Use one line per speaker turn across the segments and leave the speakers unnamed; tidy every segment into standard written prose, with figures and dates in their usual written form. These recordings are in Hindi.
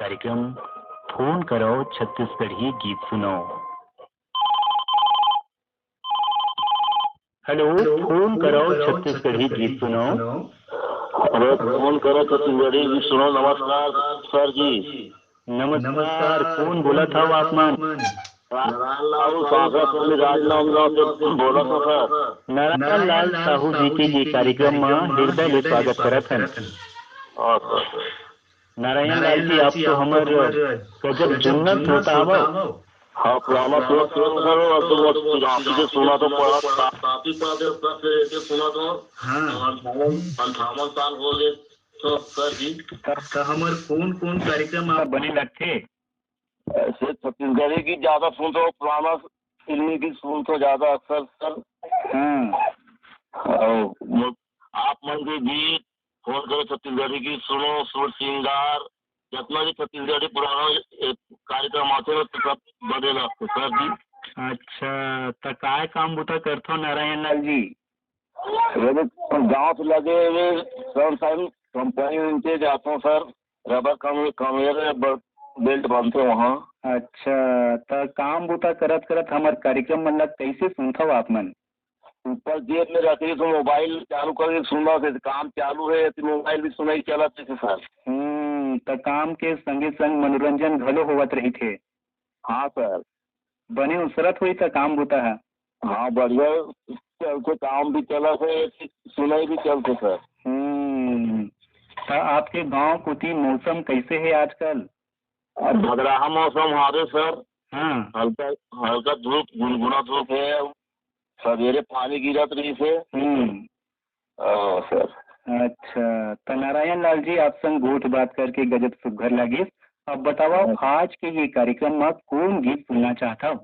कार्यक्रम फोन करो छत्तीसगढ़ी गीत सुनो। हेलो, फोन करो छत्तीसगढ़ी गीत सुनो।
अरे फोन करो छत्तीसगढ़ी गीत सुनो। नमस्कार सर जी।
नमस्कार, कौन बोला था आप मन?
नारायण लाल सागर से राजनांदगांव से बोला था सर।
नारायण लाल साहू जी के ये कार्यक्रम में हृदय ले स्वागत करत हन। नारायण लाल जी, आप तो हमार गजब जुन्नत होता आवो।
हाँ, पुराना सुना तो सुना तो पड़ा काफी सुना तो। हाँ, 58 साल हो गए तो सर जी।
तो हमार कौन कार्यक्रम आप बने लगते?
ऐसे छत्तीसगढ़ी की ज्यादा सुन तो पुराना फिल्मी की सुन तो ज्यादा अक्सर सर।
हाँ,
आप मन के गीत फोन करो छत्तीसगढ़ी की सुनो। सुर श्रृंगार जितना भी छत्तीसगढ़ी पुराना कार्यक्रम आते हैं सब बने लगते सर जी।
अच्छा, तो काय काम बुता करथो नारायण लाल जी?
गाँव से लगे हुए सर कंपनी उनके जाता हूँ सर। रबर कमेरे बेल्ट बनते वहाँ।
अच्छा, तो काम बुता करत करत हमार कार्यक्रम मन ला कैसे सुनथो आप मन?
ऊपर जेब में रहती है तो मोबाइल चालू करके सुनना थे। काम चालू है तो मोबाइल भी सुनाई चला थे सर।
तो काम के संगे संग मनोरंजन घलो होवत रही थे।
हाँ सर।
बने उसरत हुई तो काम बुता है।
हाँ, बढ़िया चलते काम भी चला थे, सुनाई भी चलते सर।
तो आपके गांव कुती मौसम कैसे है आजकल?
भद्राहा मौसम हारे सर।
हाँ,
हल्का हल्का धूप, गुनगुना धूप है। सवेरे पानी गिरत रही से। सर।
अच्छा, तो नारायण लाल जी, आप संग गोठ बात करके गजब सुघर लगे। अब बताओ आज के ये कार्यक्रम में कौन गीत सुनना चाहता हूँ?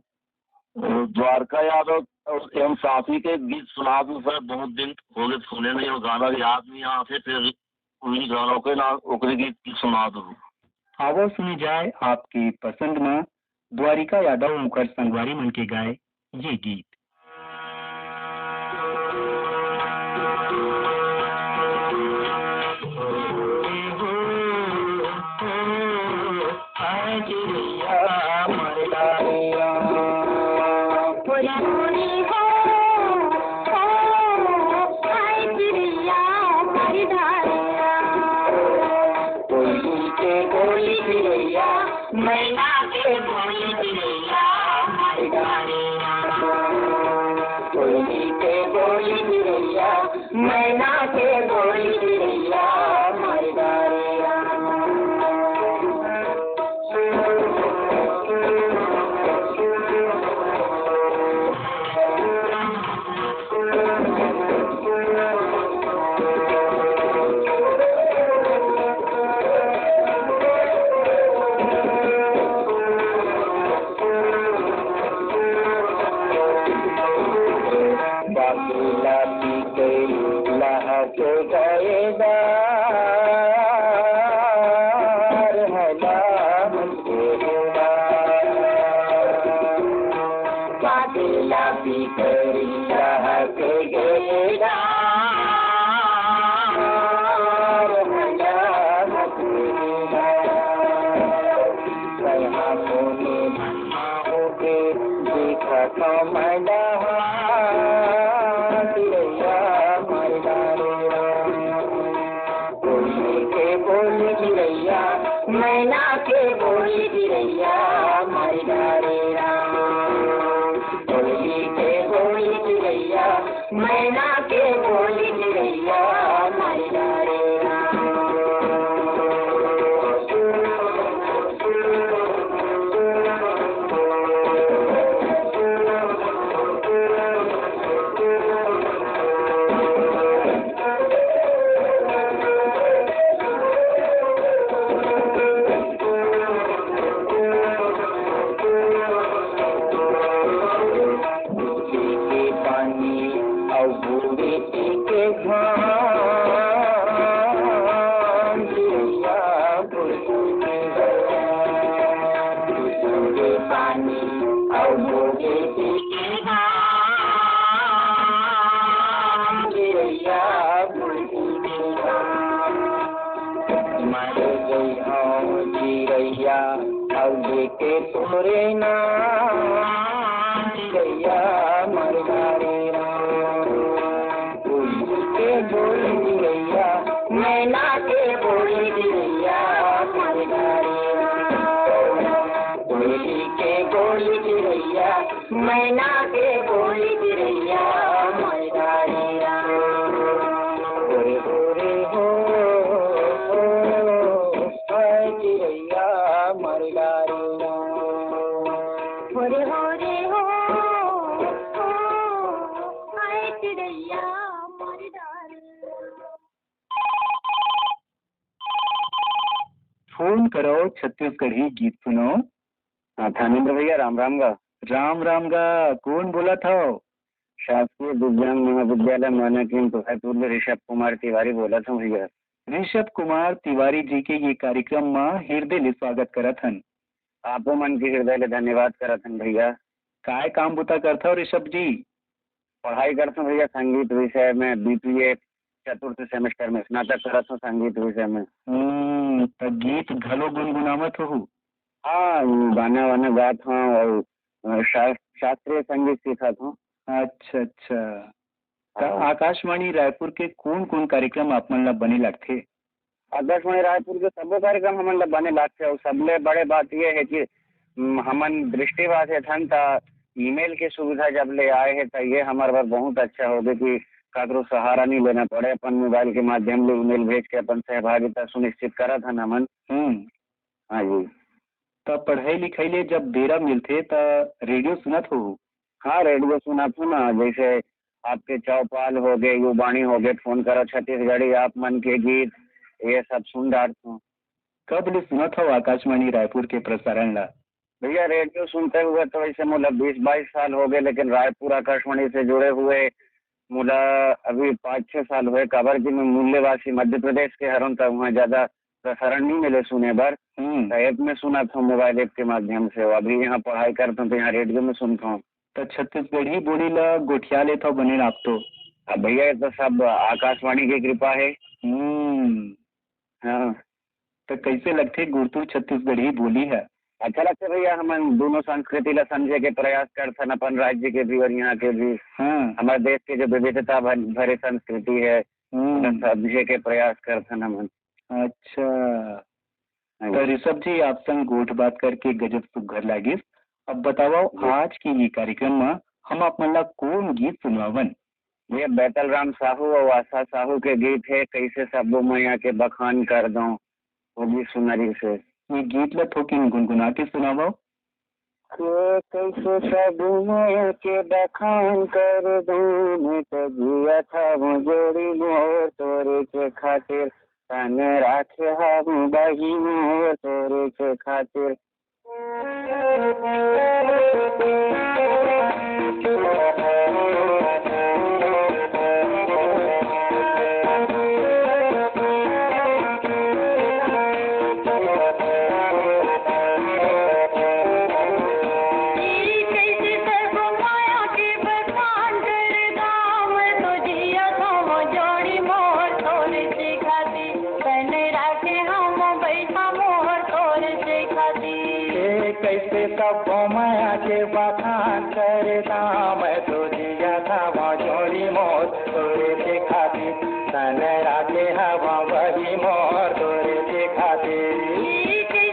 द्वारका यादव और एम साथी के गीत सुना दूं सर। बहुत दिन हो गए सुने नहीं, और गाना याद नहीं आते, फिर उन्हीं गानों के नाम ओकरे गीत सुना दूं।
आवो सुनी जाए आपकी पसंद में द्वारिका यादव मुखर संगवारी मन के गाए ये गीत। चिड़ैया और देखे तोरे नाम चिड़ैया मरदारे कोयली के बोली चिड़ैया मैना के बोली चिड़ैया मरदारे कोयली के बोली चिड़ैया मैना के बोली चिड़ैया मरदारे गोरे गोरे हो चिड़ैया मरदारे
होरे होरे हो हाय चिड़ैया मरदारे।
फोन करो छत्तीसगढ़ी गीत सुनो।
थानेन्द्र भैया राम राम
गा कौन बोला था?
शासकीय दिव्यांग महाविद्यालय मानकीन पूर्व ऋषभ कुमार तिवारी बोला था भैया।
ऋषभ कुमार तिवारी जी के ये कार्यक्रम में हृदय ले स्वागत करत हन।
आपो मन के हृदय ले धन्यवाद करत हन भैया।
काय काम बुता करता हो ऋषभ जी?
पढ़ाई करता हूँ भैया संगीत विषय में, बीपीए चतुर्थ सेमेस्टर में स्नातक करत हूँ संगीत विषय में।
तो गीत घलो गुनगुनावत हो?
हाँ, गाना वाना गात हूँ और शास्त्रीय संगीत सीखत हूँ।
अच्छा अच्छा। तो आकाशवाणी रायपुर के कौन कौन कार्यक्रम आप मन ला बने लगथे?
आकाशवाणी रायपुर के सबो कार्यक्रम हमन ला बने लगथे और सबले बड़े बात ये है कि हमन दृष्टिबाधित हन ता ईमेल के सुविधा जब ले आए है तो ये हमारे बार बहुत अच्छा हो गया कि काकरो सहारा नहीं लेना पड़े, अपन मोबाइल के माध्यम से ईमेल भेज के अपन सहभागिता सुनिश्चित करत हन हमन। हाँ जी।
तो पढ़ाई लिखाई ले जब बेरा मिलते तो रेडियो सुनत हो?
हाँ, रेडियो सुनत हूँ ना, जैसे आपके चौपाल हो गए, युवाणी हो गए, फोन करो छत्तीसगढ़ी, आप मन के गीत, ये सब सुन डालता हूँ।
कब ले सुनत हो आकाशवाणी रायपुर के प्रसारण ला?
भैया रेडियो सुनते हुए तो वैसे मुला 20-22 साल हो गए, लेकिन रायपुर आकाशवाणी से जुड़े हुए मुला अभी 5-6 साल हुए। काबर जी में मूल्यवासी मध्य प्रदेश के हरों तक वहाँ ज्यादा प्रसारण नहीं मिले सुने बार। ऐप में सुना था, मोबाइल ऐप के माध्यम से। अभी यहाँ पढ़ाई करता हूँ तो यहाँ रेडियो में सुनता हूँ।
तो छत्तीसगढ़ी बोली ला गोठिया ले तो बने आप तो?
अब भैया ये तो सब आकाशवाणी की कृपा है। हाँ।
तो कैसे लगते गुरतुर छत्तीसगढ़ी बोली है?
अच्छा लगता है भैया, हम दोनों संस्कृति ला समझे के प्रयास करते हैं, अपन राज्य के भी और यहाँ के भी। हमारे देश के जो विविधता भरे संस्कृति है समझे के प्रयास करते हैं हम।
अच्छा। तो ऋषभ जी आप संग गोठ बात करके गजब सुघर लागिस। अब बताओ आज के ये कार्यक्रम में हम आप मन ला कौन गीत सुनवावन?
ये बैतल राम साहू और आशा साहू के गीत है, कैसे सबो मैया के बखान कर दो, वो भी सुनरी से।
ये गीत ला थोकिन गुनगुना के सुनावो।
कैसे सबो मैया के बखान कर दूं, मैं तो जिया था वो जोड़ी मोर तोरे के खातिर, तन राखे हम बही मोर तोरे के खातिर।
कैसे सब माया के बखान करता, मैं तो जिया था वहाँ जोड़ी मोर तोरे के खातिर, तन राखे हवा वही मोर तोरे के खातिर।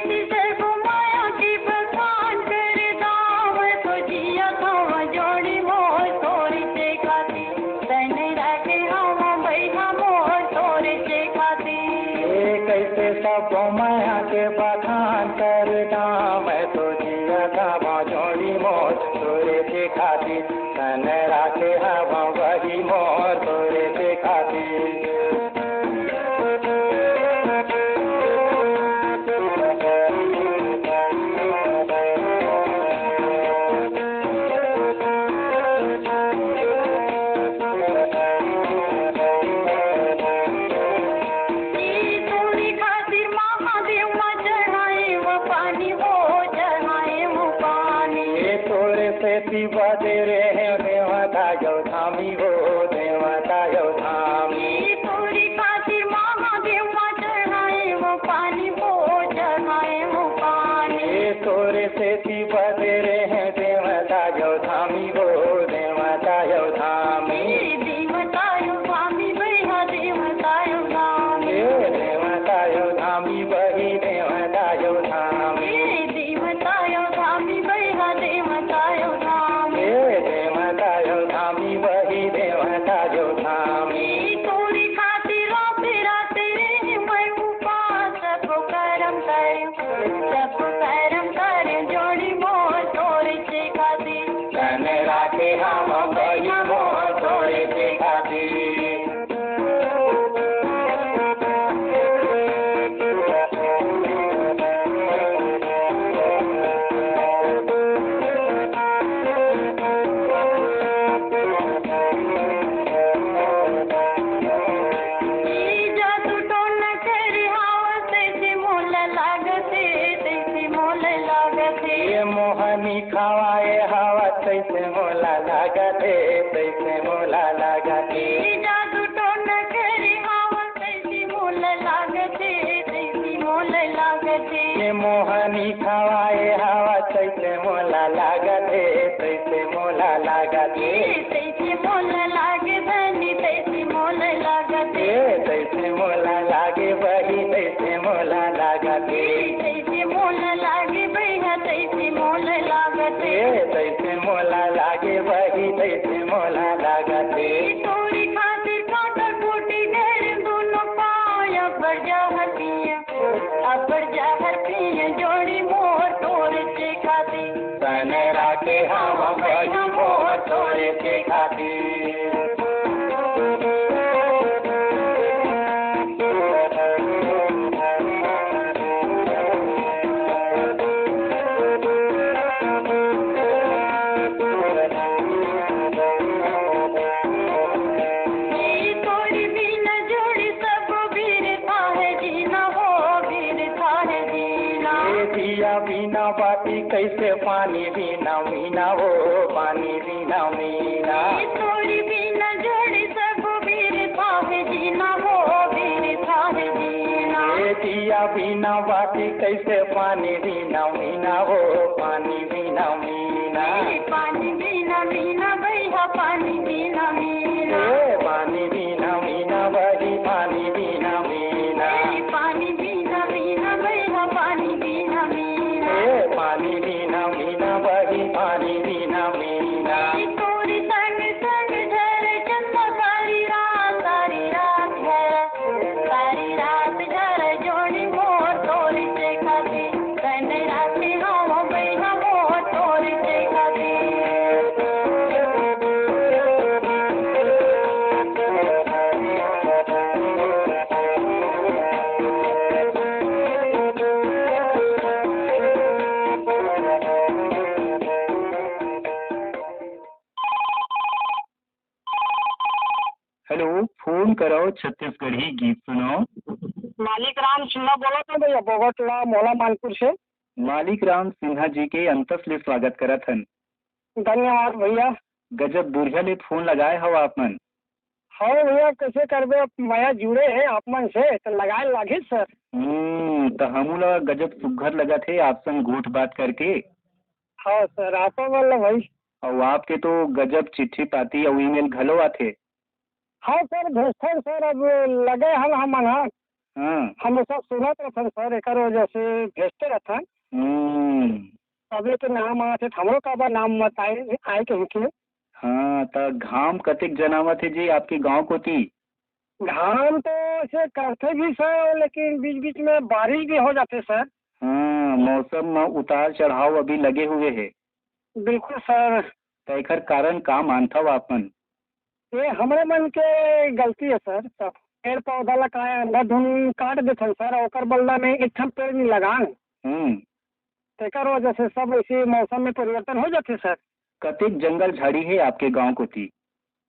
कैसे सब माया के बखान करता, मैं तो जिया था वहाँ जोड़ी मोर तोरे के खातिर, तन राखे हवा वही मोर तोरे के खातिर।
कैसे सब माया के बखान करता, मैं तो जिया था वहाँ जोड़ी मोर तोरे के खातिर, तन राखे हवा वही मोर तोरे के खातिर। बदे रे देवता जो धामी हो, देवता जो धामी।
पूरी खातिर महादेव चढ़ाए वो पानी हो, चढ़ाए वो पानी।
से थी बदरे हैं देवता जो धामी वो देवता जो धामी
देवता यो धामी भैया देवता यो धामी
देवता जो धामी वही देवता जो धामी
देवता यो धामी भैया देवता यो धामी
देवता जो धामी वही देवता जो धामी
तोरी खातिर राते मैं उपास सब कर्म कर जोड़ी मोर तोरे से खातिर
तन राखे हम वही मोर तोरे से खातिर मोहनी खवाए हवा तैसे मोला लागते तैसे मोला लागते
जादू टोन करे हवा तैसे मोल लागते तैसे मोल लागते
ये मोहनी खवाए हवा तैसे मोला लागते तैसे मोला लागते
तैसे मोल लागे धनी तैसे मोल लागते
तैसे मोला लागे वही तैसे मोला लागते
तैसे मोल लागे भैया तैसे मोल लागते
तैसे मोला लागे वही तैसे मोला लागते
तोरी खातिर कांटा टूटी ढेर दोनों पाया पर जाहती जोड़ी मोर तोरे से खातिर
तन राखे हम वही मोर तोरे से खातिर बिना बाती कैसे पानी बिना मीना हो पानी बिना मीना
तोरी बिना जोड़ी सब बीर थाहे जीना हो बीर थाहे जीना
दिया बिना बाती कैसे पानी बिना मीना हो पानी बिना मीना
पानी बिना मीना भैया पानी बिना मीना
पानी बिना मीना वही पानी बिना मीना
पानी बिना मीना भैया पानी बिना मीना
पानी बिना मीना वही पानी बिना मीना
तोरी संग संग झरे चंदा सारी रात झरे जोड़ी मोर तोरी से खातिर तन राते हम भैया मोर तोरी से खातिर
हेलो फोन करो छत्तीसगढ़ी गीत सुनाओ
मालिक राम सिन्हा बोला था भैया बोगटला मोला मानपुर से।
मालिक राम सिन्हा जी के अंतस ले स्वागत करत हन।
धन्यवाद भैया।
गजब बुढ़िया ले फोन लगाए हो आप मन।
हाँ भैया कैसे करबे माया जुड़े है आप मन से तो लगाए लागे सर।
तो हमू ला गजब सुघर लगा थे आप संग घूट बात करके।
हाँ सर आप बोल भाई।
और आपके तो गजब चिट्ठी पाती और ईमेल घलो आथे।
हाँ सर भेजते सर अब लगे हम हम सब सुनत रहते सर एक वजह से भेजते रहते। अभी तो नाम आते हमरो का नाम मत आए के।
हाँ तो घाम कतिक जनावा थे जी आपके गांव को थी।
घाम तो ऐसे करते भी सर लेकिन बीच बीच में बारिश भी हो जाते सर।
हाँ मौसम में उतार चढ़ाव अभी लगे हुए है।
बिल्कुल सर।
तो एकर कारण का मानता हो आप मन?
ये हमारे मन के गलती है सर। सब पेड़ पौधा लगाए अंधाधुन काट देते सर और बल्ला में एक पेड़ नहीं लगाए। तेकर वजह से सब इसी मौसम में परिवर्तन हो जाते सर।
कतिक जंगल झाड़ी है आपके गांव को थी?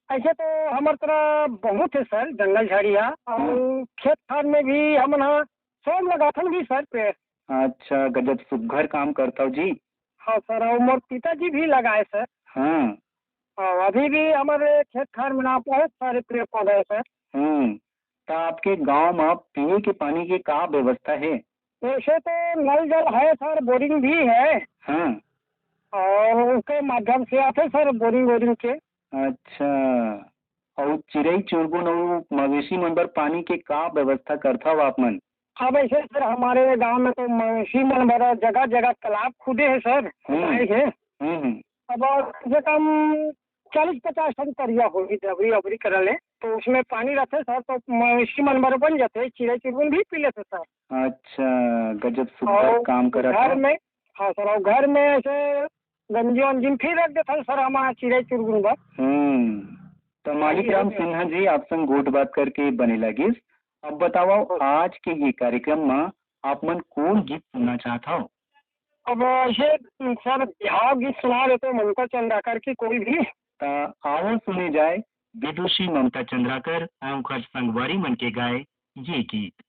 ऐसे तो हमारे तरह बहुत है सर जंगल झाड़िया और खेत खार में भी हम सब लगाते भी सर पेड़।
अच्छा गजब सुघर काम करता हूँ जी।
हाँ सर और मोर पिताजी भी लगाए सर।
हाँ
और अभी भी हमारे खेत खार में बहुत सारे पेड़ पौधे हैं सर।
तो आपके गांव में पीने के पानी की क्या व्यवस्था है?
वैसे तो नल जल है सर, बोरिंग भी है।
हाँ।
और उसके माध्यम से आते सर, बोरिंग वोरिंग के।
अच्छा, और चिड़ई चुरगुन और मवेशी मन बर पानी के का व्यवस्था करता हो आप मन?
अब ऐसे सर हमारे गांव में तो मवेशी मन भरा जगह जगह तालाब खुदे हैं सर, खुदाई है। अब और कम से कम 40-50 टन करिया होगी डबरी अबरी कर ले, तो उसमें पानी रहते सर, तो मवेशी मन भर बन जाते, चिड़ै चुरगुन भी पी लेते सर।
अच्छा, गजब सुपर काम करा
घर में, हाँ सर, और घर में ऐसे गंजी वंजी फिर रख देते सर हमारा चिड़ै चुरगुन बा।
तो मालिक राम सिन्हा जी, आप संग गोट बात करके बने लगिस। अब बताओ, आज के ये कार्यक्रम में आप मन कौन गीत सुनना चाहता हो?
अब ऐसे सर बिहार गीत सुना देते ममता चंद्राकर की कोई भी।
आओ सुने जाए विदुषी ममता चंद्राकर एवं संगवारी मन के गाए ये गीत।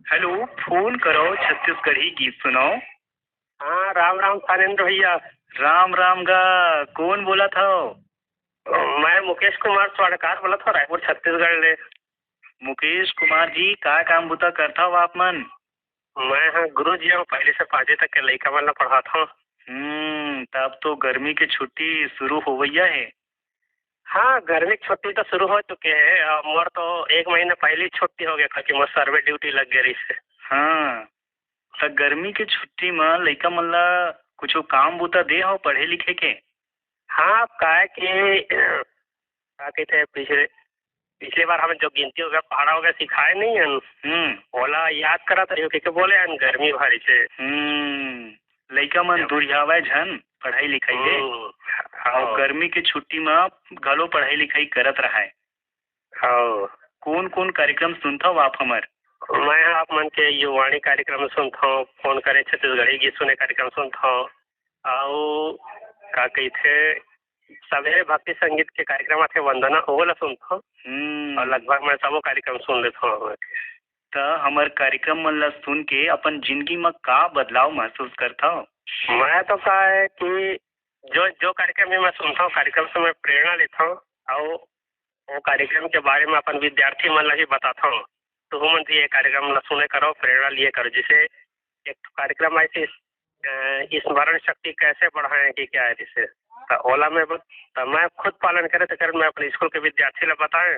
हेलो, फोन करो छत्तीसगढ़ी गीत सुनाओ।
हाँ, राम राम सानेंद्र भैया।
राम राम गा, कौन बोला था?
मैं मुकेश कुमार स्वाड़कार बोला था, रायपुर छत्तीसगढ़ ले।
मुकेश कुमार जी, का काम बुता करता हो आप मन?
मैं हाँ गुरु जी हूँ, पहले से 5वीं तक के लड़का वाला पढ़ाता हूँ।
तब तो गर्मी की छुट्टी शुरू हो गई है।
हाँ, गर्मी की छुट्टी तो शुरू हो चुके है, मोर तो 1 महीना पहले छुट्टी हो गया था कि मोर सर्वे ड्यूटी लग गई से।
हाँ, तो गर्मी की छुट्टी में लड़का मन ला कुछ काम बुता दे हो पढ़े लिखे के?
हाँ, काय कि क्या कहते हैं, पिछले बार हमें जो गिनती हो गया पढ़ा हो गया सिखाए नहीं है, बोला याद करा तो के बोले हैं गर्मी भारी से।
लड़का मन दुरियावे झन पढ़ाई लिखाई ले, और गर्मी की छुट्टी में घलो पढ़ाई लिखाई करत रहा है। कौन कौन कार्यक्रम सुनता हो आप हमार?
मैं आप मन के युवाणी कार्यक्रम सुनता हूँ, फोन करे छत्तीसगढ़ी गीत सुने कार्यक्रम सुनता हूँ, और का कहते सवेरे भक्ति संगीत के कार्यक्रम आते वंदना वो वाला सुनता हूँ, और लगभग मैं सबो कार्यक्रम सुन लेता हूँ।
तो हमार कार्यक्रम मन ला सुन के अपन जिंदगी में का बदलाव महसूस करता हूँ?
मैं तो का है कि जो जो कार्यक्रम भी मैं सुनता हूँ, कार्यक्रम से मैं प्रेरणा लेता हूँ और वो कार्यक्रम के बारे में अपन विद्यार्थी मन ला भी बताता हूँ। तो हम भी ये कार्यक्रम ला सुने करो, प्रेरणा लिए करो। जैसे एक कार्यक्रम ऐसे स्मरण शक्ति कैसे बढ़ाएं कि क्या है, जैसे तो ओला में तो मैं खुद पालन करे तो मैं अपने स्कूल के विद्यार्थी ला बताएं,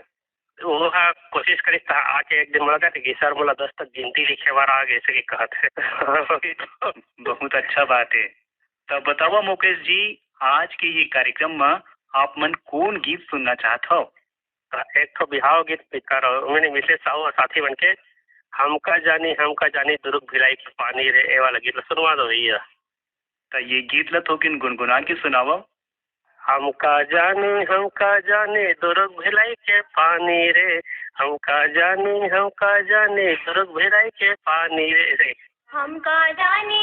वो कोशिश करी आके एक दिन मुलाकात कि सर बोला 10 तक गिनती लिखे बार आ गए कि कहते
बहुत अच्छा बात है। तो बताओ मुकेश जी, आज के ये कार्यक्रम में आप मन कौन गीत सुनना चाहते हो?
एक तो बिहाव गीत पिकार मैंने मिसेज साहू और साथी बन के हमका जानी दुर्ग भिलाई के पानी रे ए वाला गीत सुनवा दो भैया।
तो ये गीत ला तो किन गुनगुना के सुनाओ।
हमका जाने दुर्ग भिलाई के पानी रे, हमका जाने दुर्ग भिलाई के पानी रे,
हमका जाने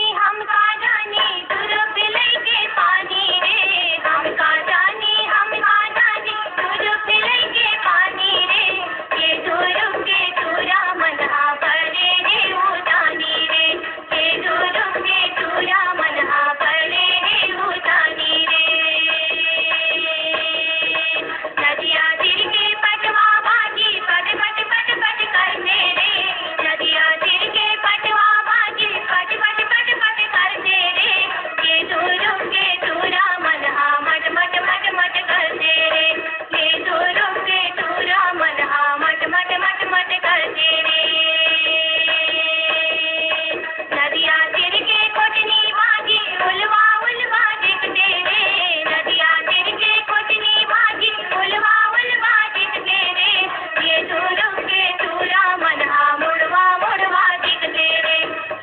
दुर्ग भिलाई के पानी रे, हमका जाने दुर्ग भिलाई के पानी रे, ये दुर्ग के तुरा मनहा भरे रे उदानी रे, ये दुर्ग के तुरा मनहा भरे रे उदानी रे। नदिया दिल के पटवा बाजी पट पट पट पट करने रे, नदिया दिल के पटवा बाजी पट पट पट पट करने रे, ये दुर्ग के तुरा मनहा मट मट मट मट करने रे, ये दुर्ग के तुरा मनहा मट मट मट मट करने रे। नदिया दिल के कोटनी बाजी उलवा उलवा दिखते रे, नदिया दिल के कोटनी बाजी उलवा उलवा दिखते रे, ये दुर्ग के तुरा मनहा मुड़वा मुड़वा दिखते रे,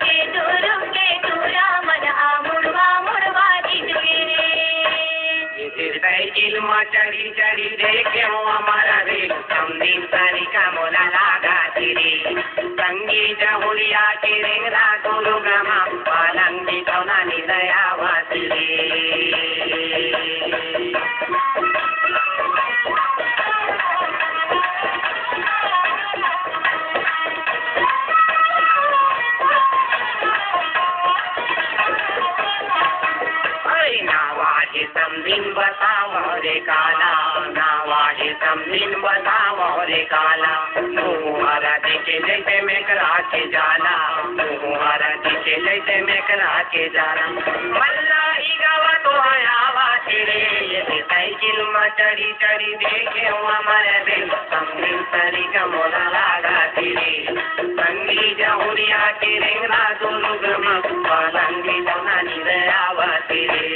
ये दुर्ग के तुरा मनहा मुड़वा मुड़वा दिखते रे।
साइकिल में चढ़ी चढ़ी देखे हो हमारा रे, समदीन सारी का मोला लागा तेरे, संगी जहुरिया के रेंगरा गुरु गमा पालंगी कौना निदया वासिरे। समदीन बताओ रे काला, नावाजे समदीन बताओ रे काला, मुहारा दिखे जैसे मैं करा के जाला, मुहारा दिखे जैसे मैं करा के जाला, मल्ला ही गावा तो आवा तेरे, ये साइकिल में चढ़ी चढ़ी देखे हो हमारे दिल, समदीन सारी का मोला लागा तेरे, संगी जहुरिया के रेंगरा दुर्ग में पालंगी जौना निदयावा तेरे।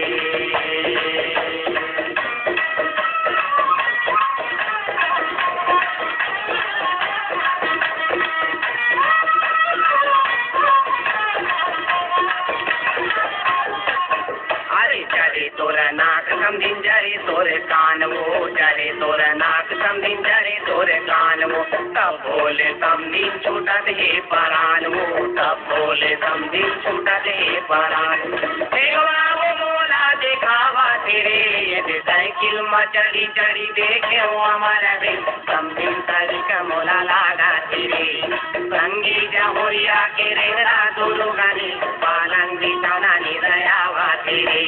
तोरा नाक समझिन जरे तोरे कान वो, जरे तोरा नाक समझिन जरे तोरे कान वो, तब बोले समझिन छूटत हे परान वो, तब बोले समझिन छूटत हे परान। वो मोला दिखावा तेरे, ये साइकिल में चढ़ी चढ़ी देखे हो हमारा दिल, समझिन सारी का मोला लागा तेरे, संगी जहुरिया के रेंगरा दोनों गानी पालंगी चौना निदयावा तेरे।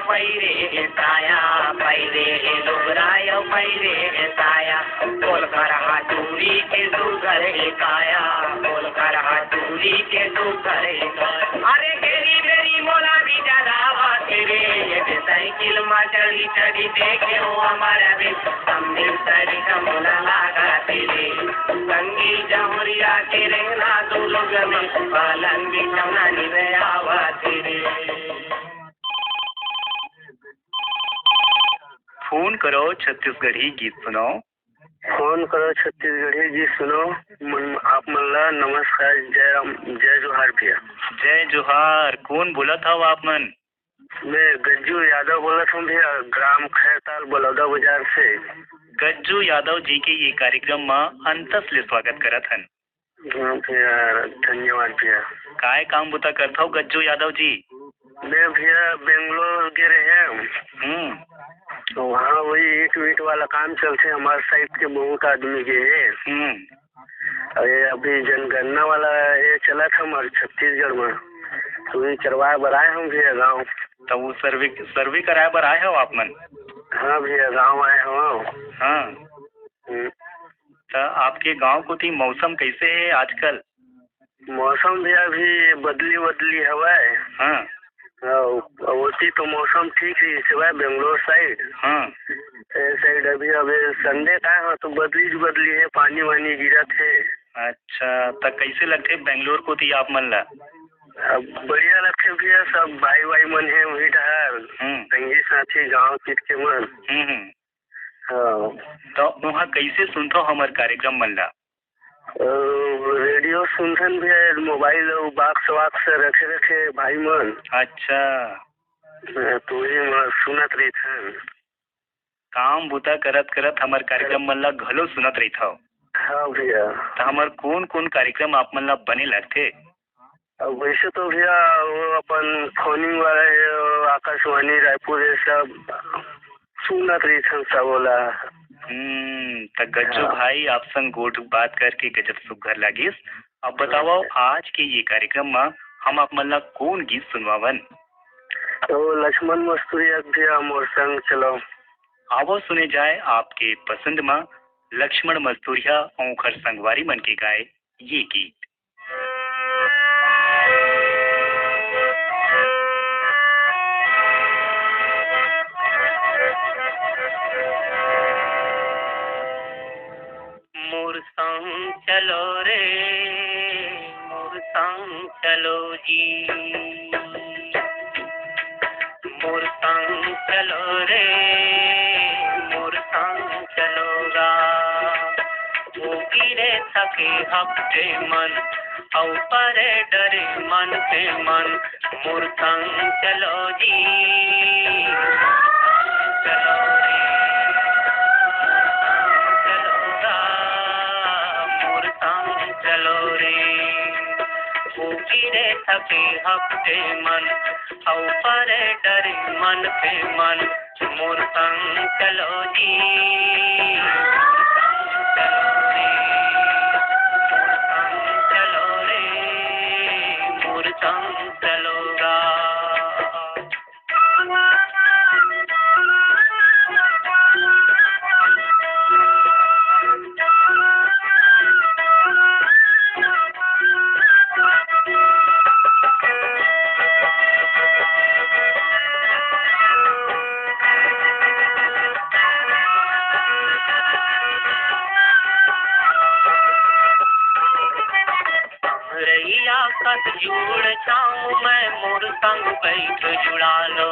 पैरे साया पैरे लुगराय पैरे साया, बोल कर हाथूरी के सुगर काया, बोल कर हाथूरी के सुगर। अरे गेरी मेरी मोला भी जगावा तेरे, ये साइकिल में चढ़ी चढ़ी देखे हो हमारा भी, समझिन सारी का मोला लागा तेरे, संगी जहुरिया के रेंगना दो लोग में पालंगी चौना निदयावा तेरे।
फोन करो छत्तीसगढ़ी गीत सुनो,
फोन करो छत्तीसगढ़ी गीत सुनो। आप मल्ला नमस्कार, जय राम, जय जोहार भैया।
जय जोहार। कौन बोला था आप मन?
मैं गज्जू यादव बोला था भैया, ग्राम खैरताल बलौदा बाजार से।
गज्जू यादव जी के ये कार्यक्रम में अंतस ले स्वागत करत हन।
हाँ भैया, धन्यवाद भैया।
काय काम बुता करत हो गज्जू यादव जी?
मैं भैया बेंगलोर गए रहे, तो वहाँ वही ईट वाला काम चलते हमारे साइड के बहुत आदमी के। अरे अभी जनगणना वाला ये चला था हमारे छत्तीसगढ़ में, तो ये करवाए बनाए हम भैया गाँव।
तो वो सर्वे कराए बर आए हो आप मन?
हाँ भैया, गाँव आए हो।
हाँ। तो आपके गांव को थी मौसम कैसे है आजकल?
मौसम भी अभी बदली हवा है।
हाँ।
होती तो मौसम ठीक ही सिवाय बेंगलोर साइड।
हाँ।
साइड अभी संडे का है तो बदली है, पानी वानी गिरा थे।
अच्छा, तो कैसे लगते बेंगलोर को थी आप मन ला?
अब बढ़िया लगते भैया, सब भाई मन है वही डर संगी साथी गाँव पीट के मन। हाँ।
तो वहाँ कैसे सुनते हो हमारे कार्यक्रम मन ला?
रेडियो सुनथन भी है, मोबाइल बाक्स रखे भाई मन।
अच्छा।
तो ये सुनत रही था।
काम बुता करत हमारे कार्यक्रम मन ला घलो सुनत रही था।
हाँ भैया।
तो हमारे कौन कारिक्रम आप मन ला बने लगते?
अब वैसे तो भैया वो अपन फोनिंग वाला है, आकाशवाणी रायपुर ये सब सुनत रही था सब बोला।
तो गज्जू भाई आप संग गोट बात करके गजब सुघर लागिस। अब बताओ आज के ये कार्यक्रम में हम आप मन ला कौन गीत सुनवावन?
तो लक्ष्मण मस्तूरिया भैया मोर संग चलो।
आवो सुने जाए आपके पसंद में लक्ष्मण मस्तूरिया औखर संगवारी मन के गाए ये गीत।
मोर संग चलो रे, मोर संग चलो जी, मोर संग चलो रे, मोर संग चलोगा। वो गिरे थके हफ्ते मन औ परे डरे मन के मन, मोर संग चलो जी, चलो रे, चलोगा, मोर संग चलो रे। वो गिरे थके हफ्ते मन औ परे डरे मन के मन, मोर संग चलो जी, चलो रे, मोर संग चलो रे, मोर संग चलोगा। जुड़ जाऊं मैं मोर संग बैठ जुड़ा लो,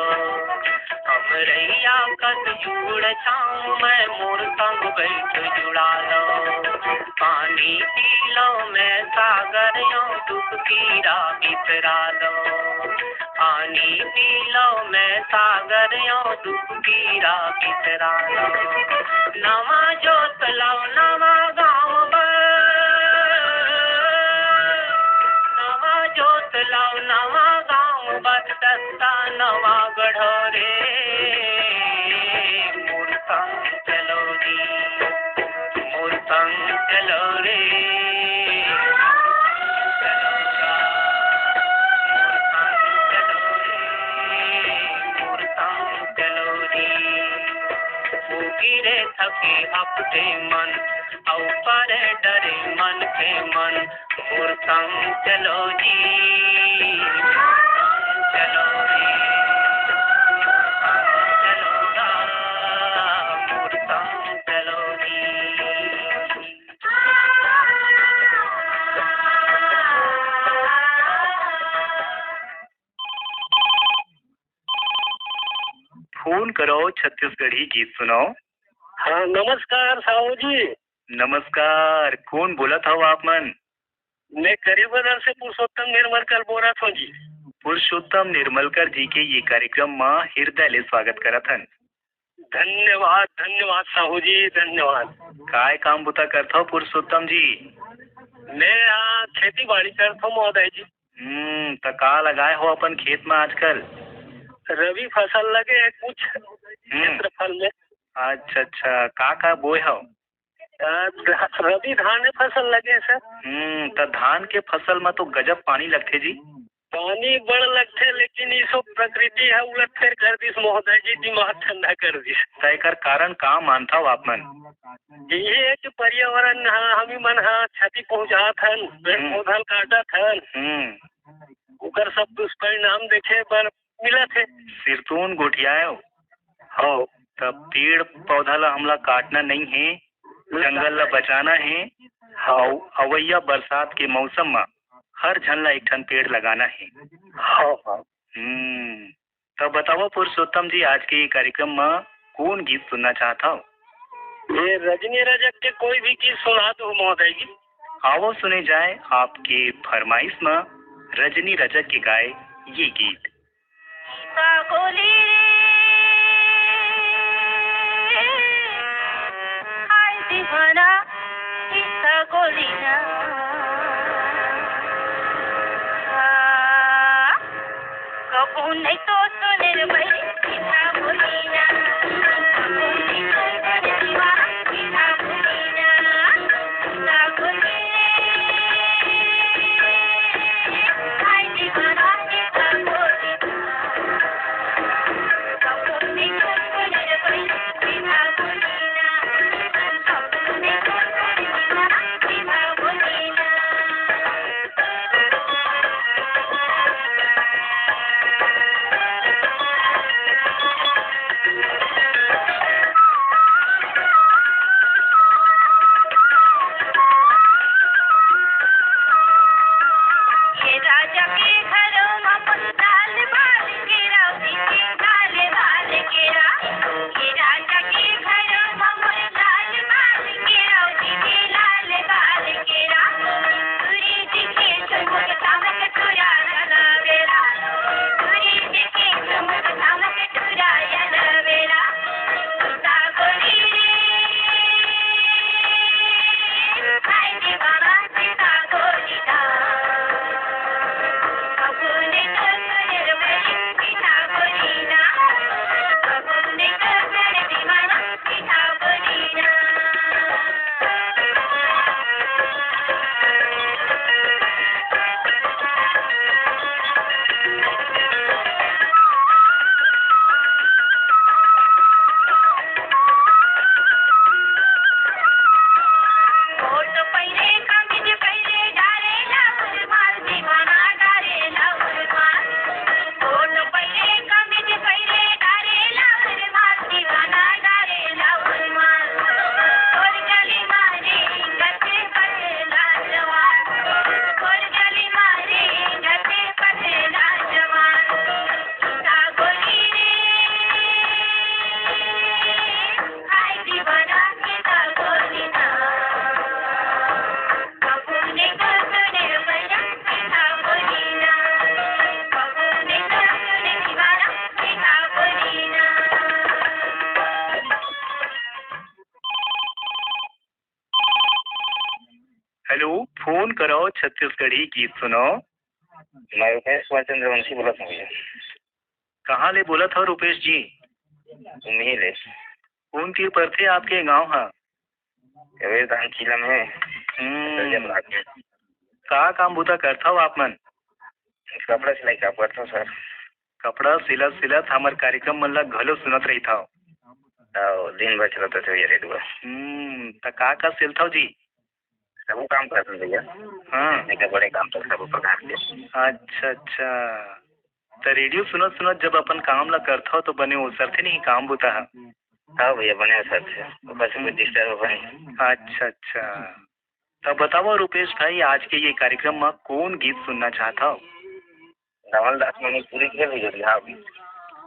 हम रैया कद जुड़ जाऊं मैं मोर संग बैठ जुड़ा लो। पानी पी लो मैं सागर यो दुख कीरा बिसरा लो, पानी पी लो मैं सागर यो दुख कीरा बिसरा लो। नवा जोत लाओ नवा गाँव जोत लाओ नवा गाँव बसता नवा गढ़ो रे, मोर संग चलो जी, मोर संग चलो रे, चलोगा, मोर संग चलो रे, वो गिरे थके हफ्ते मन औ परे डरे मन के मन, मोर संग चलो जी, चलो रे, चलोगा, मोर संग चलो जी।
फोन करो छत्तीसगढ़ी गीत सुनाओ।
हाँ नमस्कार साहू जी।
नमस्कार, कौन बोला था आप मन?
मैं करीबन से पुरुषोत्तम निर्मलकर बोल रहा था जी।
पुरुषोत्तम निर्मलकर जी के ये कार्यक्रम में हृदय ले स्वागत करत हन।
धन्यवाद धन्यवाद साहू जी, धन्यवाद।
काय काम बुता करता हो पुरुषोत्तम जी?
मैं यहाँ खेती बाड़ी करता हूँ महोदय जी।
तो का लगाए हो अपन खेत में आजकल?
रवि फसल लगे है कुछ क्षेत्रफल में।
अच्छा अच्छा, का बोए हो?
रवि धान फसल लगे सर।
तो धान के फसल में तो गजब पानी लगते जी।
पानी बड़ लगते, लेकिन ये सब प्रकृति है उलट फेर कर दिस महोदय जी, दिमाग ठंडा कर दिस।
तय कारण का मानता हो आप मन?
ये है कि पर्यावरण हम मन क्षति पहुँचात हन, पेड़ पौधा काटत हन, उकर सब दुष्परिणाम देखे पर मिलत है।
सिरतून गोठियाओ हो, तब पेड़ पौधा ला हमला काटना नहीं है, जंगल ला बचाना है। अवैया बरसात के मौसम में हर झन ला एक ठन पेड़ लगाना है। तब बताओ पुरुषोत्तम जी, आज के कार्यक्रम में कौन गीत सुनना चाहता हो?
ये रजनी रजक के कोई भी गीत सुना दो महोदय जी।
आओ सुने जाए आपके फरमाइश में रजनी रजक के गाए ये गीत।
नहीं तो सुने भाई सीधा बोलीना,
हेलो, फोन करो छत्तीसगढ़ी गीत सुनो।
मैं रुपेश चंद्रवंशी बोला था भैया।
कहाँ ले बोला था रुपेश जी?
उम्मीद है।
कौन तीर पर थे आपके गाँव? हाँ,
कबीरधाम किला में।
का काम बुता करता हो आप मन?
कपड़ा सिलाई का करता हूँ सर।
कपड़ा सिलत सिलत हमार कार्यक्रम मन ला घलो सुनत रही था।
दिन भर चलता था ये रेडियो।
का सिलता हो जी?
सब काम करते हैं भैया।
हाँ,
बड़े काम तो सब प्रकार के।
अच्छा अच्छा, तो रेडियो सुनत सुनत जब अपन काम ला करता हो तो बने हो सर थे नहीं काम बुता है?
हाँ भैया, बने सर थे, ऊपर से कुछ डिस्टर्ब हो नहीं।
अच्छा अच्छा, तो बताओ रुपेश भाई, आज के ये कार्यक्रम में कौन गीत सुनना चाहता हो?
नवलदास मणिपुरी के भी।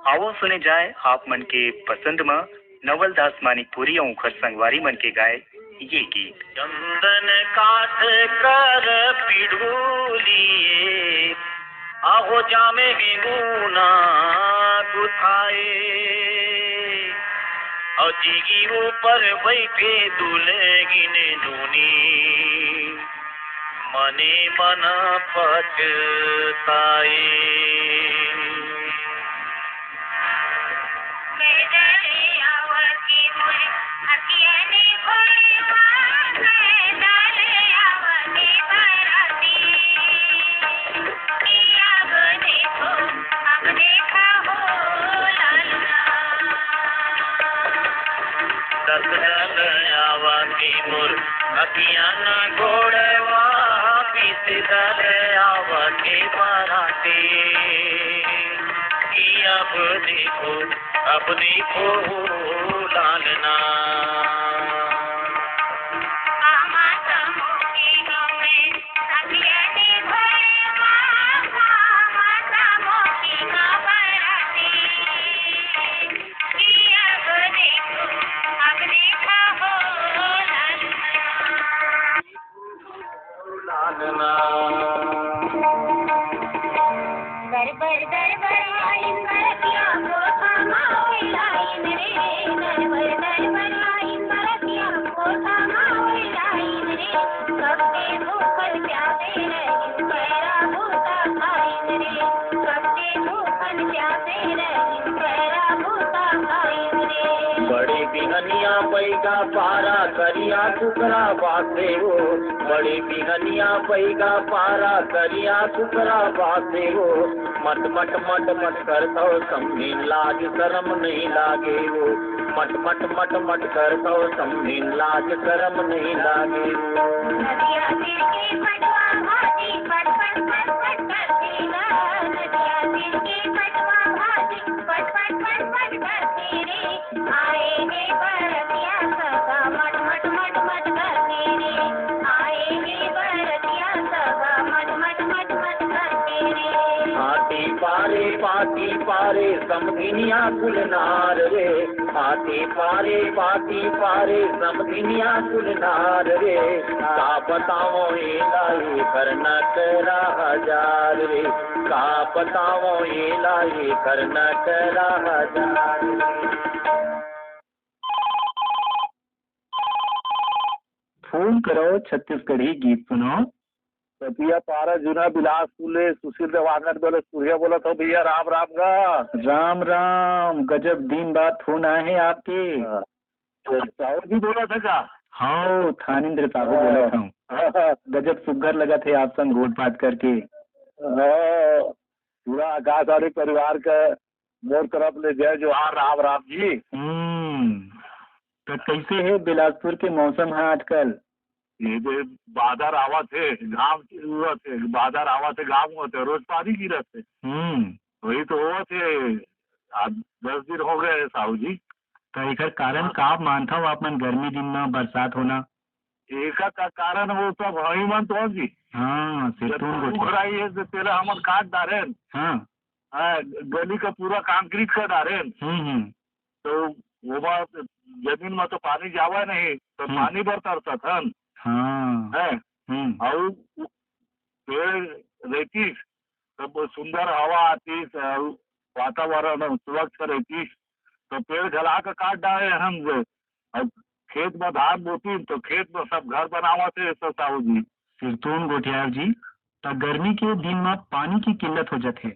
आओ सुने जाए आप मन के पसंद में नवलदास मणिपुरी और उखर संगवारी मन के गाए ये गीत।
चंदन काठ कर पिढ़ूलिए, आहो जामे हिंगूना गुथाए, और जीगी ऊपर बैठे दुलगिन धुनी मने मन पछताए अखियाना घोड़वा पीस आवते पराते अब देखो लालना बड़ी बिहनिया पैगा पारा करिया सुकरा बासे हो बड़ी बिहनिया पैगा पारा करिया सुकरा बासे हो मट मट मट मट करता हो समझीन लाज शर्म नहीं लागे हो मट मट मट मट करता हो समझीन लाज शर्म नहीं लागे पाती पारे समधिनिया कुलनार रे पाती पारे समधिनिया कुलनार रे का बताओ लाई करना तेरा हजार रे का बताओ लाई करना तेरा हजार
फोन करो छत्तीसगढ़ी गीत सुनो
सतिया पारा जुना बिलासपुर सुशील देवानंद बोले सूर्य बोला था भैया राम राम का
राम राम गजब दिन बाद फोन आए हैं आपके
साहू जी बोला था क्या
हाँ थानेन्द्र साहू बोला था गजब सुघर लगा थे आप संग गोट बात करके
पूरा आकाशवाणी परिवार का मोर तरफ ले जय जोहार राम राम जी
तो कैसे है बिलासपुर के मौसम है आजकल
ये बादर आवा थे घाम की जरूरत है बादर आवा थे घाम होते रोज पानी गिरत थे वही तो हुआ थे आज 10 दिन हो गए साहू जी
तो एक कारण का मानता हो आप मन गर्मी दिन में बरसात होना
एक का कारण वो सब वही मन तो जी
हाँ
है तेरा हमन काट डारे गली का पूरा कंक्रीट का डारे तो वो बात जमीन में तो पानी जावा नहीं तो पानी बरता था और पेड़ रहती तब सुंदर हवा आती वातावरण स्वच्छ रहती तो पेड़ जला कर काट डाले हम अब खेत में धान बोती तो खेत में सब घर बनावा थे साहू जी
सिरतून गोठियार जी तो गर्मी के दिन में पानी की किल्लत हो जाते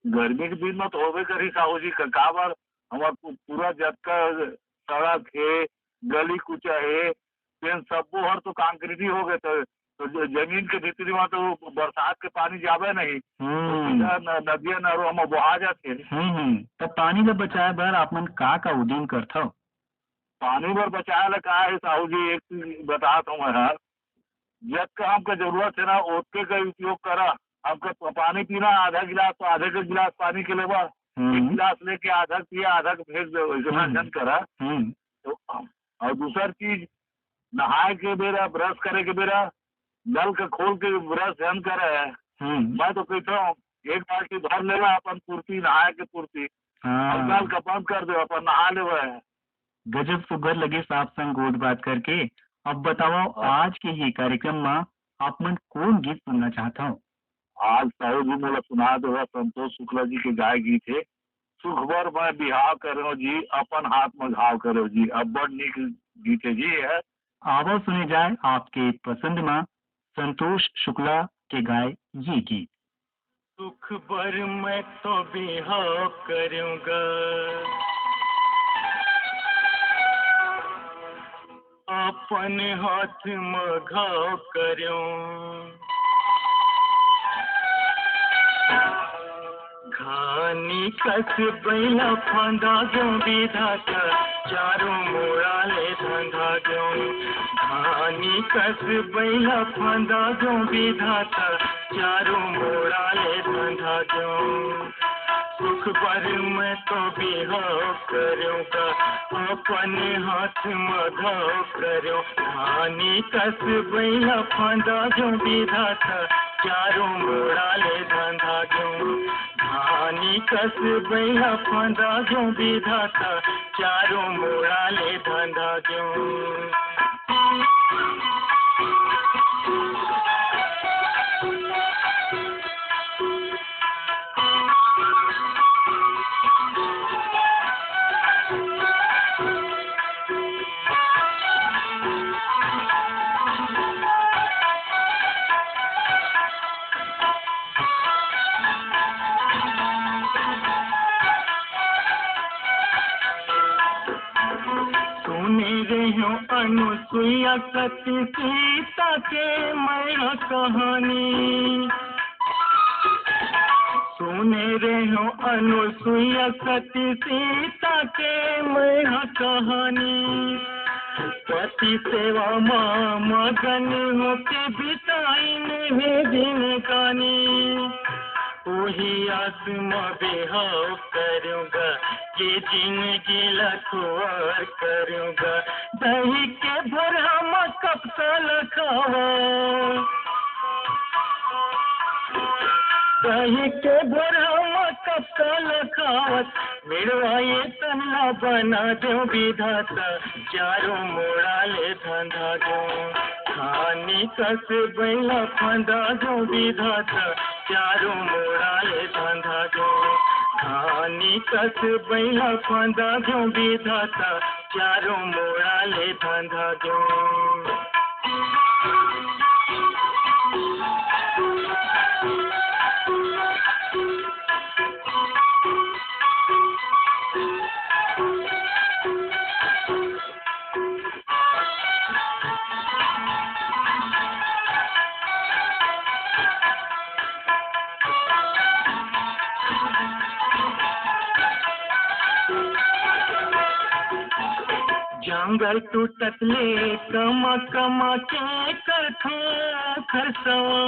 गर्मी के दिन में तो होबे करी साहू जी काबर हमार पूरा जतका सड़क है गली कुचा है सब हर तो कंक्रीट ही हो गए तो जमीन के भीतरी में तो बरसात के पानी जावे नहीं नदियां नहरों हम बहा जाते
तो पानी ला बचाए बर आप मन का उदीन करता हो
पानी बर बचाए ला का है साहू जी एक चीज बताता हूँ मैं जब का हमको जरूरत है ना ओतके का उपयोग करा हमको पानी पीना आधा गिलास तो आधे का गिलास पानी के लेवा एक गिलास लेके आधा पिया आधा को फेंक दो इतना जन करा तो और दूसर चीज नहाए के बेरा ब्रश करे के बेरा नल का खोल के ब्रश जन करे मैं तो कहता हूँ एक बाल्टी भर लेवा अपन पूर्ति नहाए के पूर्ति और नल का बंद कर दो अपन नहा लेवा
गजब सुगर लगे साफ संग गोट बात करके अब बताओ आज के ये कार्यक्रम में आप मन कौन गीत सुनना चाहता हो
आज साहू जी मोला सुना दो संतोष शुक्ला जी के गाय गीत है सुख बर मैं बिहाव करो जी, अपन हाथ में घाव करो जी। अब बड़ निक गीत जी है।
आवो सुने जाए आपके पसंद में संतोष शुक्ला के गाए ये गीत।
सुख बर मैं तो बिहाव करूँगा, अपन हाथ में घाव करूँ। घानी कस बैला फांदा गो विधाता, चारों मोड़ा ले धंधा गो। घानी कस बैला फांदा गो विधाता, चारों मोड़ा ले धंधा गो। सुख बर मैं तो बिहाव करूँगा, अपने हाथ में घाव करूँ। घानी कस बैला फांदा गो विधाता, चारों मोड़ा ले धंधा गो। घानी कस बैला फांदा गो विधाता, चारों मोड़ा ले धंधा गो। अनुसुईया सती सीता के मैं कहानी, सुने रहे हो अनुसुईया सती सीता के मैं कहानी। पति सेवा माँ मगन होके बिताई ने जिनकानी, वही आत्मा बिहाव करूँगा, ये जिंदगी लखवार करूँगा। दही के भरम कब तल खावा, दही के भरम कब तल खावत। मिलवाए तन्ना बना दो विधाता, चारों मोड़ा ले धंधा दो। खानी कस बैला फंदा दो विधाता, चारों मोड़ा ले धंधा दो। खानी कस बैला फंदा दो विधाता, चारों मोड़ा ले धंधा दो। जंगल टूटत ले कमा कमा के करथो खरसवा,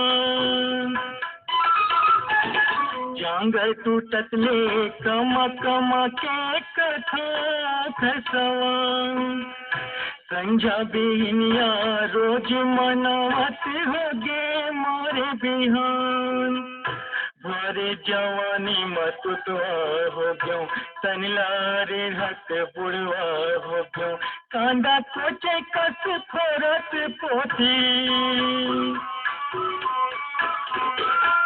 जंगल टूटत ले कमा कमा के करथो खरसवा। संझा बिहनिया रोज मनावत होगे मोरे बिहान, भरे जवानी मत तो हो गयो, तनलारे हक बुढ़वा हो गयो। कांदा कोचे कस फोरत पोथी,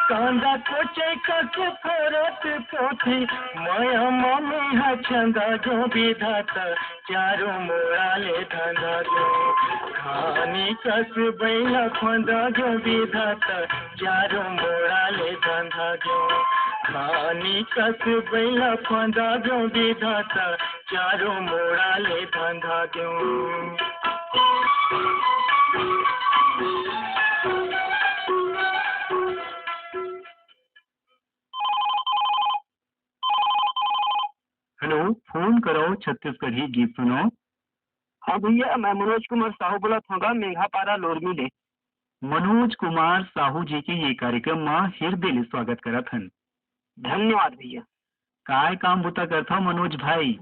कांदा कोचे कस फोरत पोथी। माया मामी है छंदा जो विधाता, चारों मोड़ा ले धंधा जो। खानी कस बैला फंदा जो विधाता, चारों मोड़ा ले धंधा जो। खानी कस बैला फंदा जो विधाता, चारों मोड़ा ले धंधा जो।
हेलो, फोन करो छत्तीसगढ़ी गीत सुनो।
हाँ भैया, मैं मनोज कुमार साहू बोला था, मेघापारा लोरमी ले।
मनोज कुमार साहू जी के ये कार्यक्रम में हृदय स्वागत करत हन।
धन्यवाद भैया।
काय काम बुता करता मनोज भाई?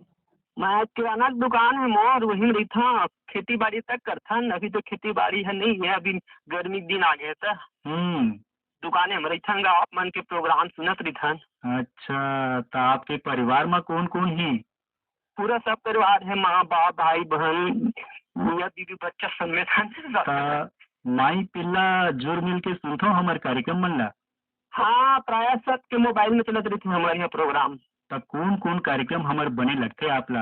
मैं किराना दुकान है मोर, वही में रहता, खेती बाड़ी तक करता। अभी तो खेती बाड़ी है नहीं है, अभी गर्मी दिन आ गया था। दुकाने में रहता, आप मन के प्रोग्राम सुनत रहता।
अच्छा, तो आपके परिवार में कौन कौन है?
पूरा सब परिवार है, माँ बाप भाई बहन मियाँ बीवी बच्चा सब में था।
माई पिल्ला जोर मिल के सुनते हो हमारे कार्यक्रम मन ला?
हाँ, प्राय सब के मोबाइल में चलत रहती हमारे यहाँ प्रोग्राम।
तब कौन कौन कार्यक्रम हमारे बने लगते आपला?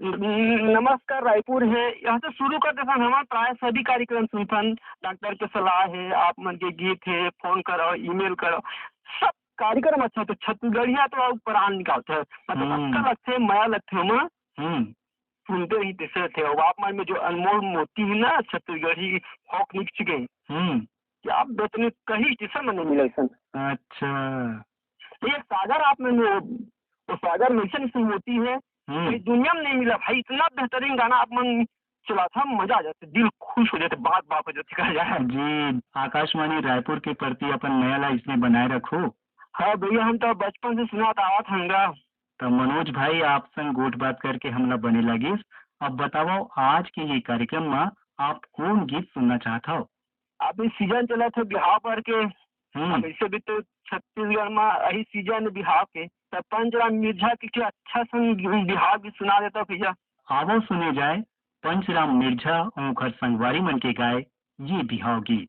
नमस्कार रायपुर है, यहाँ से शुरू करते सन हमारे प्राय सभी कार्यक्रम सुनथन। डॉक्टर के सलाह है, आप मन के गीत है, फोन करो, ईमेल करो, सब कार्यक्रम अच्छा होते। छत्तीसगढ़िया तो प्राण निकालते है, मतलब अच्छा लगते, माया लगते हम सुनते ही तीसरे थे। और आप मन में जो अनमोल मोती है ना छत्तीसगढ़ी हॉक निकच गई कि आप बेतने कहीं टीसर में नहीं मिले सन।
अच्छा,
ये सागर आप में वो सागर मिशन मोती है, दुनिया में नहीं मिला भाई। इतना बेहतरीन गाना आप मन चला था, मजा आ जाते, दिल खुश हो जाते, बात हो जाती। कहा जाए
जी, आकाशवाणी रायपुर के प्रति अपन नया ला इसमें बनाए रखो।
हाँ भैया, हम तो बचपन से सुना आवा था।
तो मनोज भाई आप संग गोट बात करके हमला बने लगी। अब बताओ आज के ये कार्यक्रम में आप कौन गीत सुनना चाहता हो?
अभी सीजन चला था बिहार पर के, ऐसे भी तो छत्तीसगढ़ में यही सीजन बिहार के, तब पंचराम मिर्जा के अच्छा संग बिहार भी सुना देता भैया।
आवो सुने जाए पंचराम मिर्जा और संगवारी मन के गाए ये बिहार गीत।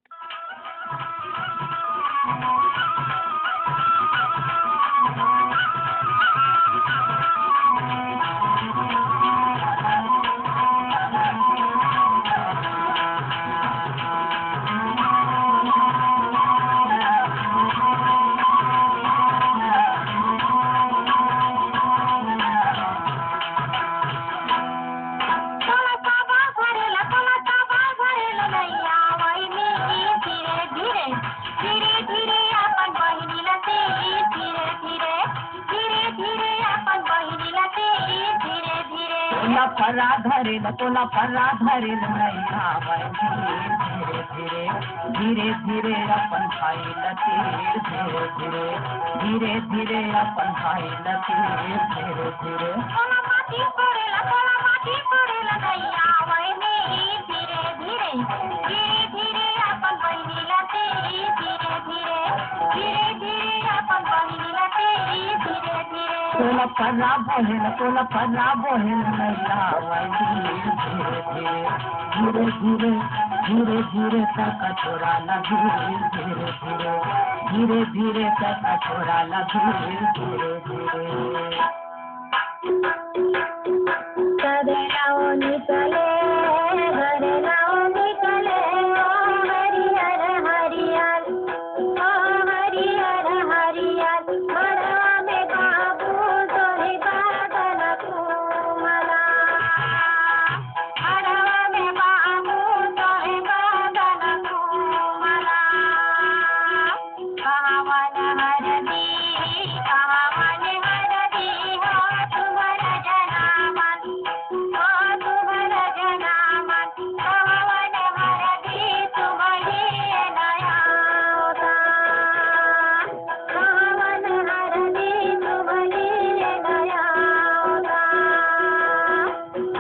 फर्रा धरे तोला फर्रा धरे नैया धीरे धीरे धीरे धीरे अपन भाई लतीर धीरे धीरे धीरे धीरे अपन भाई लतीर धीरे धीरे
तोला माटी पड़ेला नैया धीरे धीरे धीरे धीरे अपन बहिनी लतीर धीरे धीरे धीरे धीरे अपन बहिनी लतीर धीरे धीरे
तोला फर्रा बोहेल नैया धीरे धीरे धीरे धीरे धीरे तक छोरा लगी धीरे धीरे धीरे धीरे तक छोरा लगी धीरे धीरे
करे लाओ निकले घरे लाओ निकले हरियर हरियर हरियर हरियर मड़वा में बाबू सोहे बादल कुमला मड़वा में बाबू सोहे बादल कुमला कहावन हरदी हो तुम्हारा जनामन हो तुम्हारा जनामन कहावन हरदी तुम्हारी नया होता कहावन हरदी तुम्हारी नया होता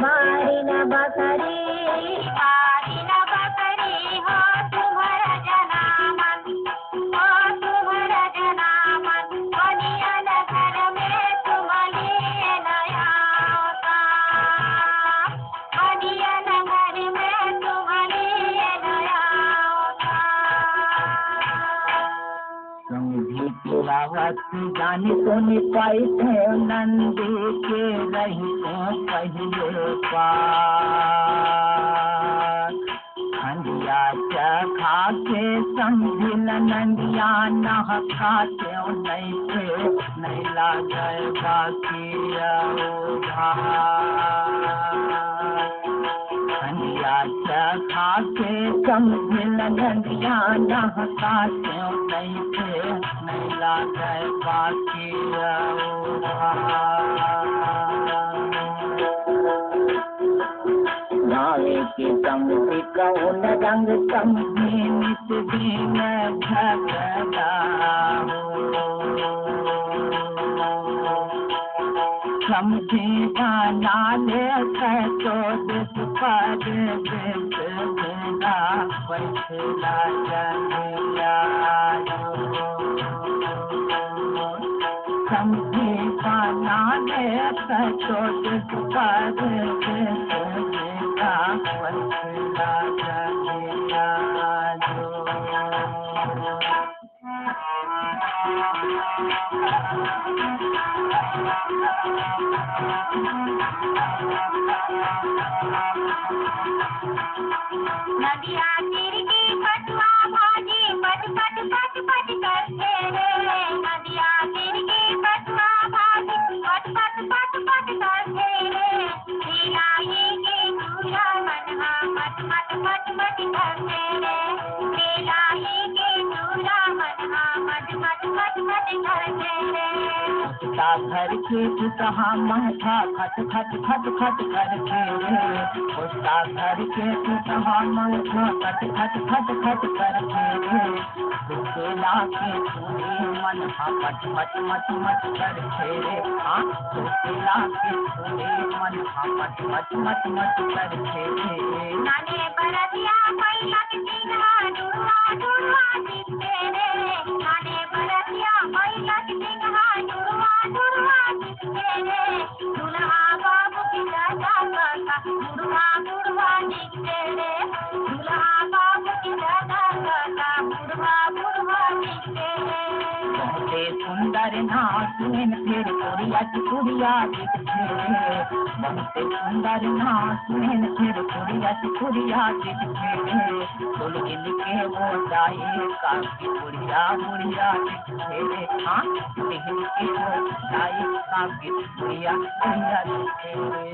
मारी न बकरी हो तुम्हारा जनामन हो तुम्हारा जनामन बनिया नगर में तुम्हारी नया होता बनिया नगर में तुम्हारी नया होता
समझी तिलावत जानी तो निपाई थे नंदी के रही तो पहले पार खंडिया चखा के समझिल नंदिया नह खाते नहीं थे नहीं लागे बाकी खंडिया चखा के समझिल नंदिया नह खाते नहीं थे नहीं लागे बाकी नावे के समझी कौन रंग समझी नित दिन भगदा समझी गाना ले तो दिस पर देना बैठला जनिया समझी गाना ले तो दिस पर देना बैठला जनिया
नदिया तीर की पटवा भाजी पट पट पट पट करते रे नदिया तीर की पटवा भाजी पट पट पट पट करते रे लीलाई के चूड़ा मनहा मट मट मट मट करते रे लीलाई के चूड़ा मनहा मट मट मट मट करते रे
घर के कहा माथा खट खट खट खट करके रे उसका घर के कहा माथा खट खट खट खट करके रे केला के चूड़ी मन मट मट मट मट करके रे हाँ केला के चूड़ी मन मट मट मट मट करके रे
नाने बरतिया मैया के सिंहा डुड़वा डुड़वा दिखते रे नाने बरतिया मैया के सिंहा डुड़वा डुड़वा दिखते रे दुल्हा बाबू की दादा काका डुड़वा डुड़वा दिखते रे दुल्हा बाबू की दादा काका डुड़वा डुड़वा दिखते रे
बहुते सुंदर नाचन फिर कुड़िया की कुड़िया दिखते रे बहुते सुंदर नाचन फिर कुड़िया की कुड़िया दिखते रे दुल्हन के वो जाए काफी कुड़िया कुड़िया दिखते रे हाँ दुल्हन के वो जाए काफी कुड़िया कुड़िया दिखते रे।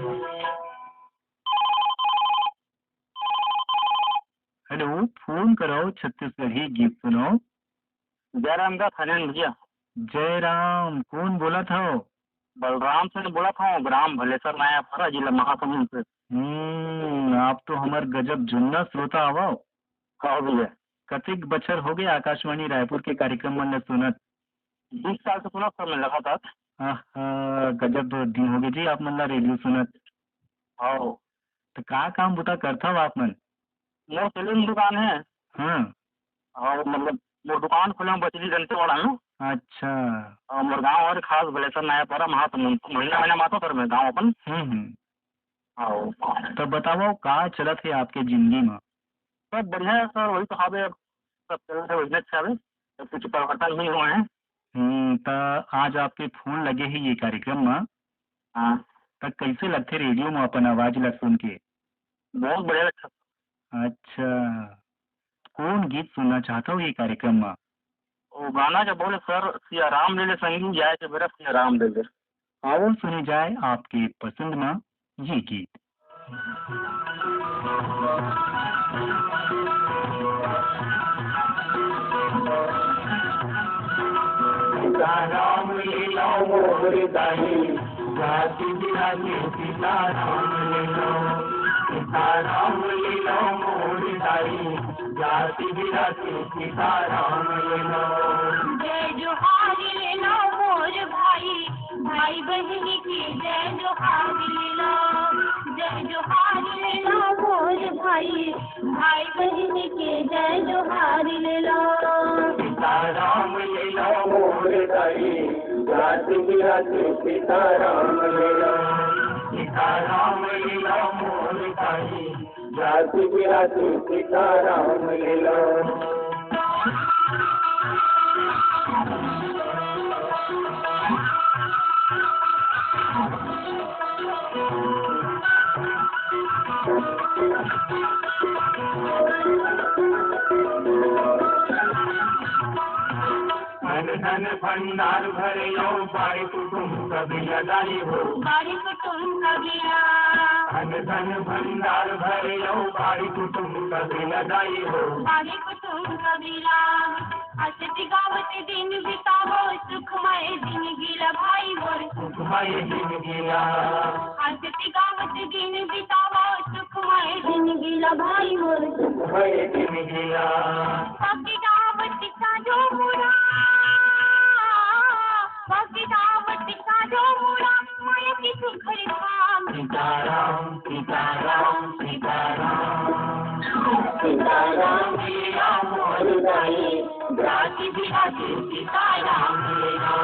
हेलो, फोन कराओ, छत्तीसगढ़ी गीत सुनाओ।
जयराम का थाने भैया।
जयराम, कौन बोला था?
बलराम से बोला था, ग्राम भलेसर नया फरा जिला महासमुंद से।
आप तो हमार गजब जुन्ना श्रोता हवा।
कहो भैया।
कतिक बछर हो गए आकाशवाणी रायपुर के कार्यक्रम मन सुनत?
20 साल से सुना सर, मैं लगातार।
गजब दिन हो गए जी आप मन ला रेडियो सुनत।
आओ
तो का काम बुता करता हो आप मन?
मोर सैलून दुकान है।
हाँ।
और मतलब मोर दुकान खुला बचली घंटे वाला में।
अच्छा।
और मोर गाँव और खास भलेसर नया परा महासमुंद महीना महीना माता सर मैं गाँव अपन। आओ
तो बताओ का चलत है आपके जिंदगी में?
सब बढ़िया है सर, वही तो हावे सब चल रहे वही अच्छा है, सब कुछ परिवर्तन नहीं हुए हैं।
तो आज आपके फोन लगे ही ये कार्यक्रम में।
हाँ।
तो कैसे लगते रेडियो में अपन आवाज ला सुन के?
बहुत बढ़िया लगता।
अच्छा, कौन गीत सुनना चाहता हूँ ये कार्यक्रम में?
वो गाना जो बोले सर, सिया राम ले ले संगी जाए के मेरा सिया राम ले ले।
आओ सुनी जाए आपके पसंद में ये गीत।
राम लीला मोर दाई जाति बिराजे सीता राम लीला सीताराम लीला मोर दाई जाति बिराजे सीता राम लीला।
जय जोहार लीला मोर भाई भाई बहन की जय जोहार लीला जय जोहार लीला मोर भाई भाई बहन की जय जोहार लीला।
सीताराम लीला मोर दाई जाति बिराजे सीताराम लीला सीताराम लीला मोर दाई जाति बिराजे सीताराम लीला। धन भंडार भरे लो बारी कुटुंब कबीला दाई हो
बारी कुटुंब कबीला
धन भंडार भरे लो बारी कुटुंब कबीला दाई हो
बारी कुटुंब कबीला। हंसती गावती दिन बितावो सुखमय जिंदगी ला भाई मोर
सुखमय जिंदगी ला
हंसती गावती दिन बितावो सुखमय जिंदगी ला भाई मोर
सुखमय जिंदगी ला।
बाकी गावती का जो मुरा बाकी गावती का जो मुरा माया की सुखरी काम
सीताराम सीताराम सीताराम सीताराम लीला मोर दाई जाति बिराजे सीताराम लीला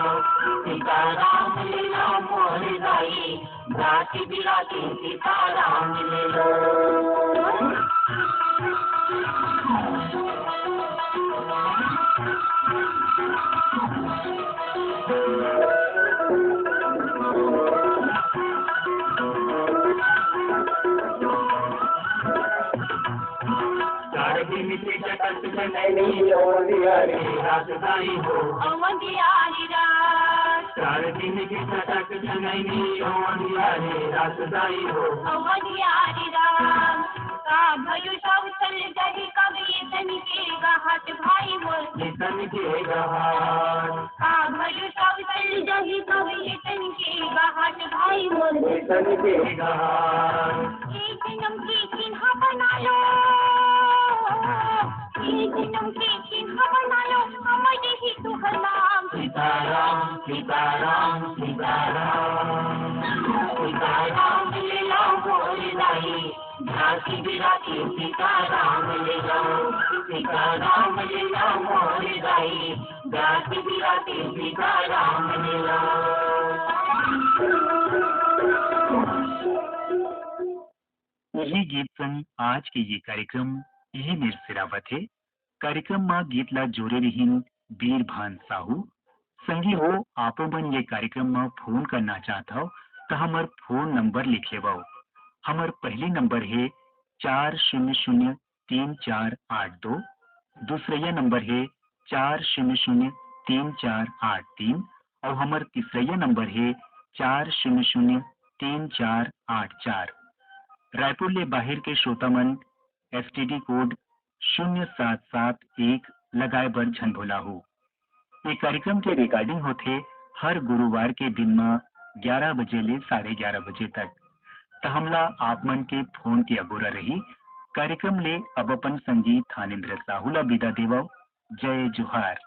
सीताराम लीला मोर दाई जाति बिराजे सीताराम लीला।
रासदाई हो
अवधिया रे रास
चार दिन की चटक जनैनी अवधिया रे रासदाई हो
अवधिया रे रास का भयो सौतल जही कवि तन के गहत भाई मोर
तन के गहार
का भयो सौतल जही कवि तन के गहत भाई मोर
तन के गहार
एक जन्म के चिन्ह बना लो एक जन्म के चिन्ह बना लो हमारे ही तुहर नाम
सीताराम सीताराम सीताराम सीताराम ले लो भोले दाई झांसी बिराती सीताराम ले लो सीताराम ले लो भोले दाई झांसी बिराती सीताराम ले लो।
यही गीत संग आज के ये कार्यक्रम यही मेर सिरावत है। कार्यक्रम में गीत ला जोड़े रहीन वीर भान साहू संगी हो। आपो मन ये कार्यक्रम में फोन करना चाहता हो तो हमार फोन नंबर लिख लेवो। हमार पहली नंबर है 400348 दूसरा नंबर है 400348 और हमार तीसरा नंबर है 400348 रायपुर ले बाहर के श्रोतामन STD कोड 0771 लगाए बर झन भोला हो। ये कार्यक्रम के रिकॉर्डिंग होते हर गुरुवार के दिन में 11 बजे ले 11:30 बजे तक। तो हमला आप मन के फोन की अगोरा रही। कार्यक्रम ले अब अपन संगीत थानेन्द्र साहू ला विदा देवो। जय जोहार।